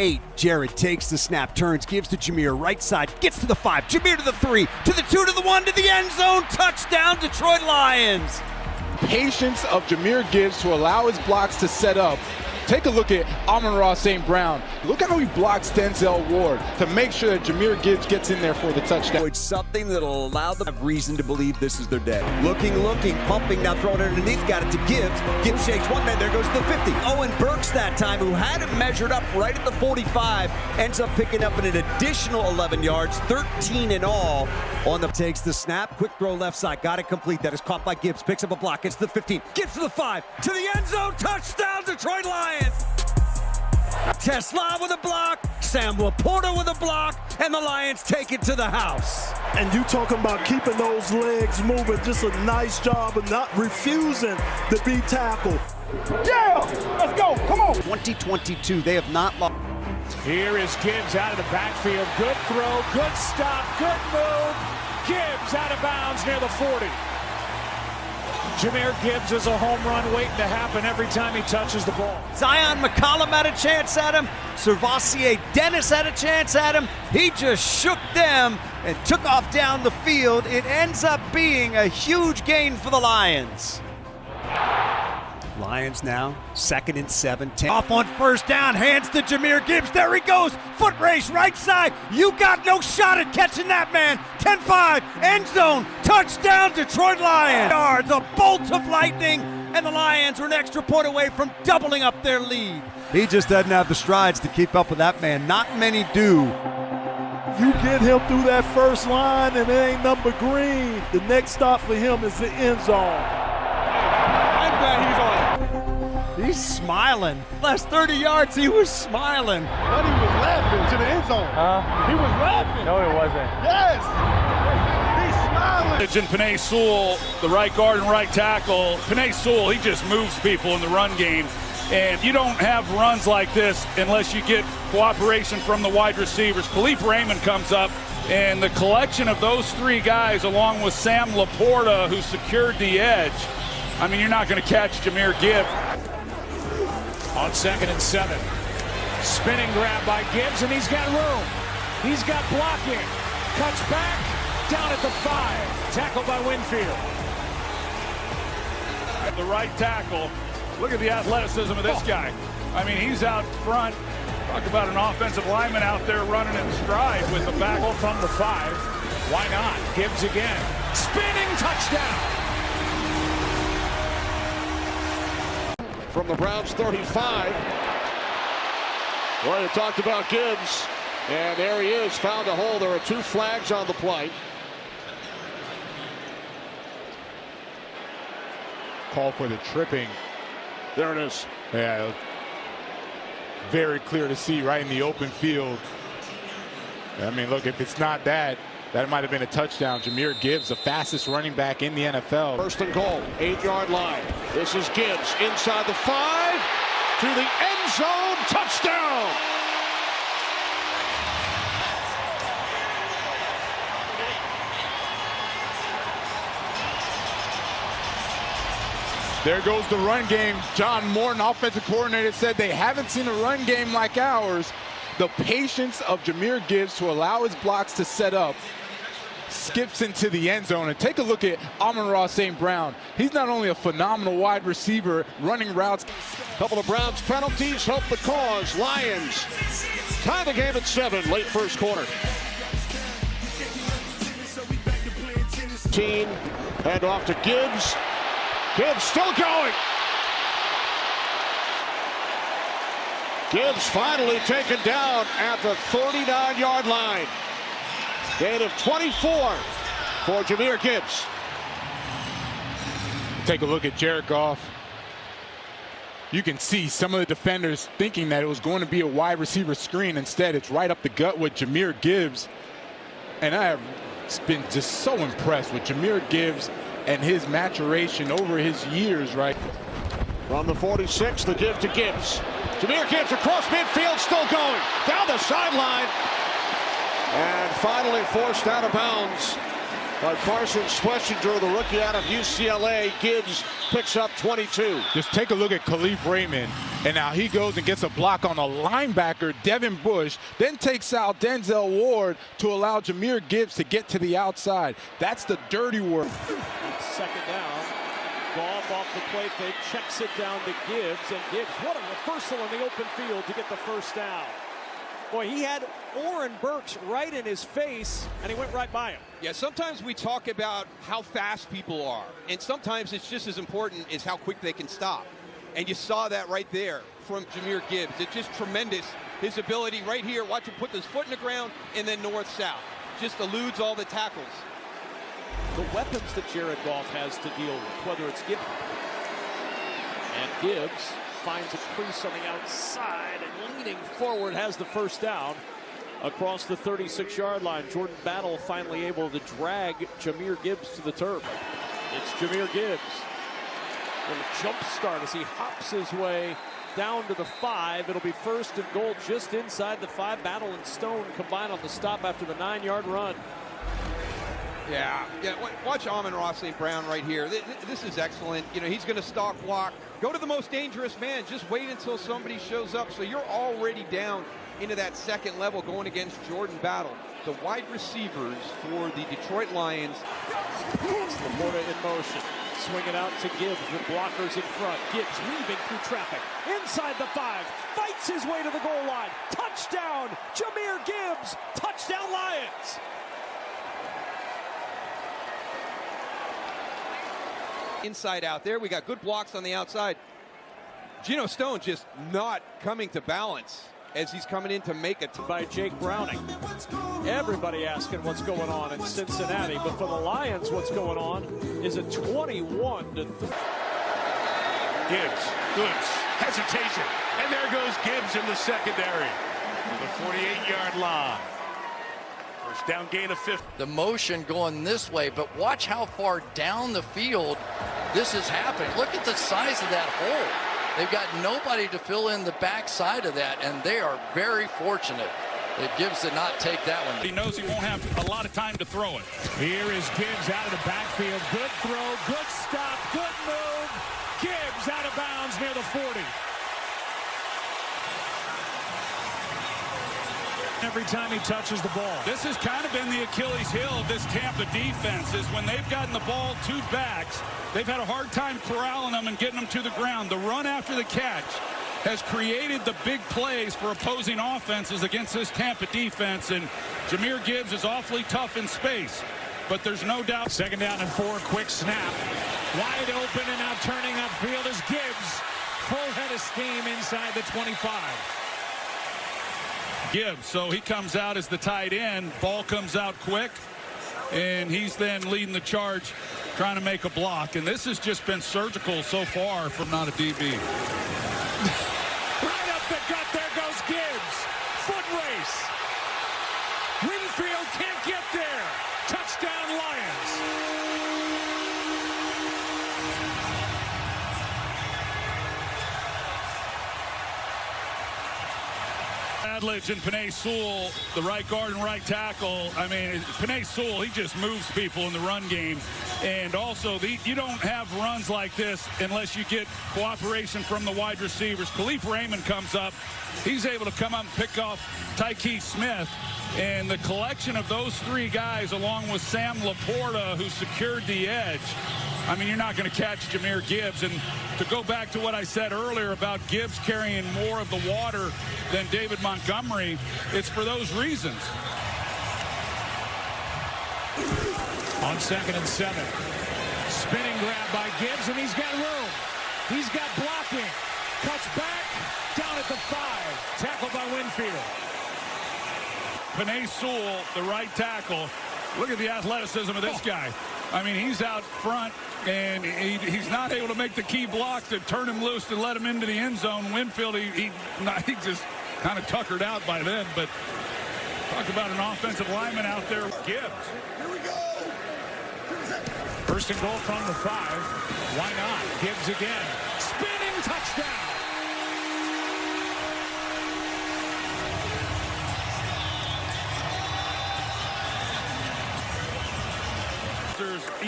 8. Jared takes the snap, turns, gives to Jahmyr, right side, gets to the 5. Jahmyr to the 3, to the 2, to the 1, to the end zone. Touchdown, Detroit Lions. Patience of Jahmyr Gibbs to allow his blocks to set up. Take a look at Amon-Ra St. Brown. Look at how he blocks Denzel Ward to make sure that Jahmyr Gibbs gets in there for the touchdown. It's something that'll allow them to have reason to believe this is their day. Looking, pumping, now throwing it underneath, got it to Gibbs. Gibbs shakes one man, there goes the 50. Owen Burks that time, who had it measured up right at the 45, ends up picking up an additional 11 yards, 13 in all. On the takes the snap, quick throw left side, got it complete. That is caught by Gibbs, picks up a block, gets to the 15, gets to the 5, to the end zone, touchdown, Detroit Lions. Tesla with a block, Sam Laporta with a block, and the Lions take it to the house. And you talking about keeping those legs moving, just a nice job of not refusing to be tackled. Yeah, let's go, come on. 2022, they have not lost. Here is Gibbs out of the backfield. Good throw, good stop, good move. Gibbs out of bounds near the 40. Jahmyr Gibbs is a home run waiting to happen every time he touches the ball. Zion McCollum had a chance at him. Servassier Dennis had a chance at him. He just shook them and took off down the field. It ends up being a huge gain for the Lions. Lions now, 2nd and 7. Off on first down, hands to Jahmyr Gibbs. There he goes. Foot race, right side. You got no shot at catching that man. 10-5, end zone, touchdown, Detroit Lions. Yards, a bolt of lightning, and the Lions were an extra point away from doubling up their lead. He just doesn't have the strides to keep up with that man. Not many do. You get him through that first line, and it ain't number green. The next stop for him is the end zone. He's smiling. Last 30 yards, he was smiling. But he was laughing to the end zone. He was laughing. No, he wasn't. Yes. He's smiling. And Penei Sewell, the right guard and right tackle. Penei Sewell, he just moves people in the run game. And you don't have runs like this unless you get cooperation from the wide receivers. Khalif Raymond comes up, and the collection of those 3 guys, along with Sam Laporta, who secured the edge, I mean, you're not going to catch Jahmyr Gibbs. On 2nd and 7. Spinning grab by Gibbs, and he's got room. He's got blocking. Cuts back, down at the 5. Tackled by Winfield. At the right tackle. Look at the athleticism of this guy. I mean, he's out front. Talk about an offensive lineman out there running in stride with the back. From the 5. Why not? Gibbs again. Spinning touchdown. From the Browns 35. Well, you talked about Gibbs, and there he is, found a hole. There are 2 flags on the play. Call for the tripping. There it is. Yeah, very clear to see right in the open field. I mean, look, if it's not that might have been a touchdown. Jahmyr Gibbs, the fastest running back in the NFL. 1st and goal, 8-yard line. This is Gibbs inside the 5 to the end zone, touchdown. There goes the run game. John Morton, offensive coordinator, said they haven't seen a run game like ours. The patience of Jahmyr Gibbs to allow his blocks to set up. Skips into the end zone, and take a look at Amon-Ra St. Brown. He's not only a phenomenal wide receiver running routes. Couple of Browns penalties help the cause. Lions tie the game at 7, late first quarter. Hand off to Gibbs. Gibbs still going. Gibbs finally taken down at the 39-yard line. Gain of 24 for Jahmyr Gibbs. Take a look at Jared Goff. You can see some of the defenders thinking that it was going to be a wide receiver screen. Instead, it's right up the gut with Jahmyr Gibbs. And I have been just so impressed with Jahmyr Gibbs and his maturation over his years, right? From the 46, the give to Gibbs. Jahmyr Gibbs across midfield, still going. Down the sideline. And finally forced out of bounds by Carson Schlesinger, the rookie out of UCLA. Gibbs picks up 22. Just take a look at Khalif Raymond, and now he goes and gets a block on a linebacker, Devin Bush, then takes out Denzel Ward to allow Jahmyr Gibbs to get to the outside. That's the dirty work. Second down. Goff off the play fake, checks it down to Gibbs, and Gibbs, what a reversal in the open field to get the first down. Boy, he had Oren Burks right in his face, and he went right by him. Yeah, sometimes we talk about how fast people are, and sometimes it's just as important as how quick they can stop. And you saw that right there from Jahmyr Gibbs. It's just tremendous. His ability right here, watch him put his foot in the ground, and then north-south. Just eludes all the tackles. The weapons that Jared Goff has to deal with, whether it's Gibbs. And Gibbs finds a crease on the outside and leaning forward has the first down across the 36-yard line. Jordan Battle finally able to drag Jahmyr Gibbs to the turf. It's Jahmyr Gibbs. Little jump start as he hops his way down to the 5. It'll be first and goal just inside the 5. Battle and Stone combine on the stop after the 9-yard run. Yeah. Watch Amon-Ra St. Brown right here. This is excellent. You know, he's going to stalk block. Go to the most dangerous man. Just wait until somebody shows up. So you're already down into that second level going against Jordan Battle. The wide receivers for the Detroit Lions. It's Laporta in motion. Swing it out to Gibbs with blockers in front. Gibbs weaving through traffic. Inside the 5. Fights his way to the goal line. Touchdown, Jahmyr Gibbs. Touchdown, Lions. Inside out there. We got good blocks on the outside. Geno Stone just not coming to balance as he's coming in to make it. By Jake Browning. Everybody asking what's going on in Cincinnati, but for the Lions, what's going on is a 21-3. Gibbs, Goods, hesitation, and there goes Gibbs in the secondary. The 48-yard line. First down gain of 50. The motion going this way, but watch how far down the field this is happening. Look at the size of that hole. They've got nobody to fill in the backside of that, and they are very fortunate that Gibbs did not take that one. He knows he won't have a lot of time to throw it. Here is Gibbs out of the backfield. Good throw, good stop, good move. Gibbs out of bounds near the 40. Every time he touches the ball. This has kind of been the Achilles heel of this Tampa defense, is when they've gotten the ball to backs, they've had a hard time corralling them and getting them to the ground. The run after the catch has created the big plays for opposing offenses against this Tampa defense, and Jahmyr Gibbs is awfully tough in space, but there's no doubt. Second down and 4, quick snap. Wide open and now turning upfield is Gibbs. Full head of steam inside the 25. Gibbs, so he comes out as the tight end. Ball comes out quick, and he's then leading the charge, trying to make a block. And this has just been surgical so far from not a DB. Right up the gut, there goes Gibbs. Foot race. Winfield can't get there. Touchdown, Lions. Adledge and Penei Sewell, the right guard and right tackle. I mean, Penei Sewell, he just moves people in the run game. And also, you don't have runs like this unless you get cooperation from the wide receivers. Khalif Raymond comes up. He's able to come up and pick off Tyke Smith. And the collection of those 3 guys, along with Sam Laporta, who secured the edge, I mean, you're not going to catch Jahmyr Gibbs. And to go back to what I said earlier about Gibbs carrying more of the water than David Montgomery, it's for those reasons. On 2nd and 7. Spinning grab by Gibbs, and he's got room. He's got blocking. Cuts back, down at the 5. Tackled by Winfield. Penei Sewell, the right tackle. Look at the athleticism of this guy. I mean, he's out front, and he's not able to make the key block to turn him loose to let him into the end zone. Winfield, he just kind of tuckered out by then. But talk about an offensive lineman out there. Gibbs. Here we go. First and goal from the 5. Why not? Gibbs again. Spinning touchdown.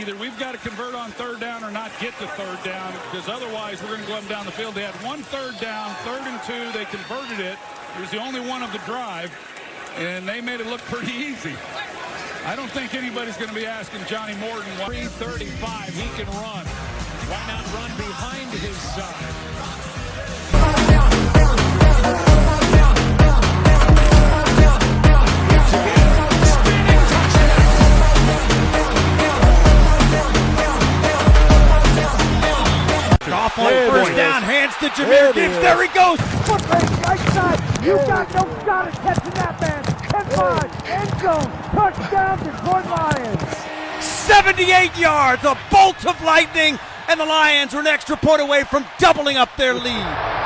either we've got to convert on third down or not get to third down, because otherwise we're going to go up and down the field. They had 1 third down, 3rd and 2. They converted it. It was the only one of the drive, and they made it look pretty easy. I don't think anybody's going to be asking Johnny Morton. 3:35, he can run. Why not run behind his side? Off on first down, hands to Jahmyr Gibbs. There he goes. Foot race, right side. You got no shot at catching that man. 10-5, end zone, touchdown, Detroit Lions. 78 yards, a bolt of lightning, and the Lions are an extra point away from doubling up their lead.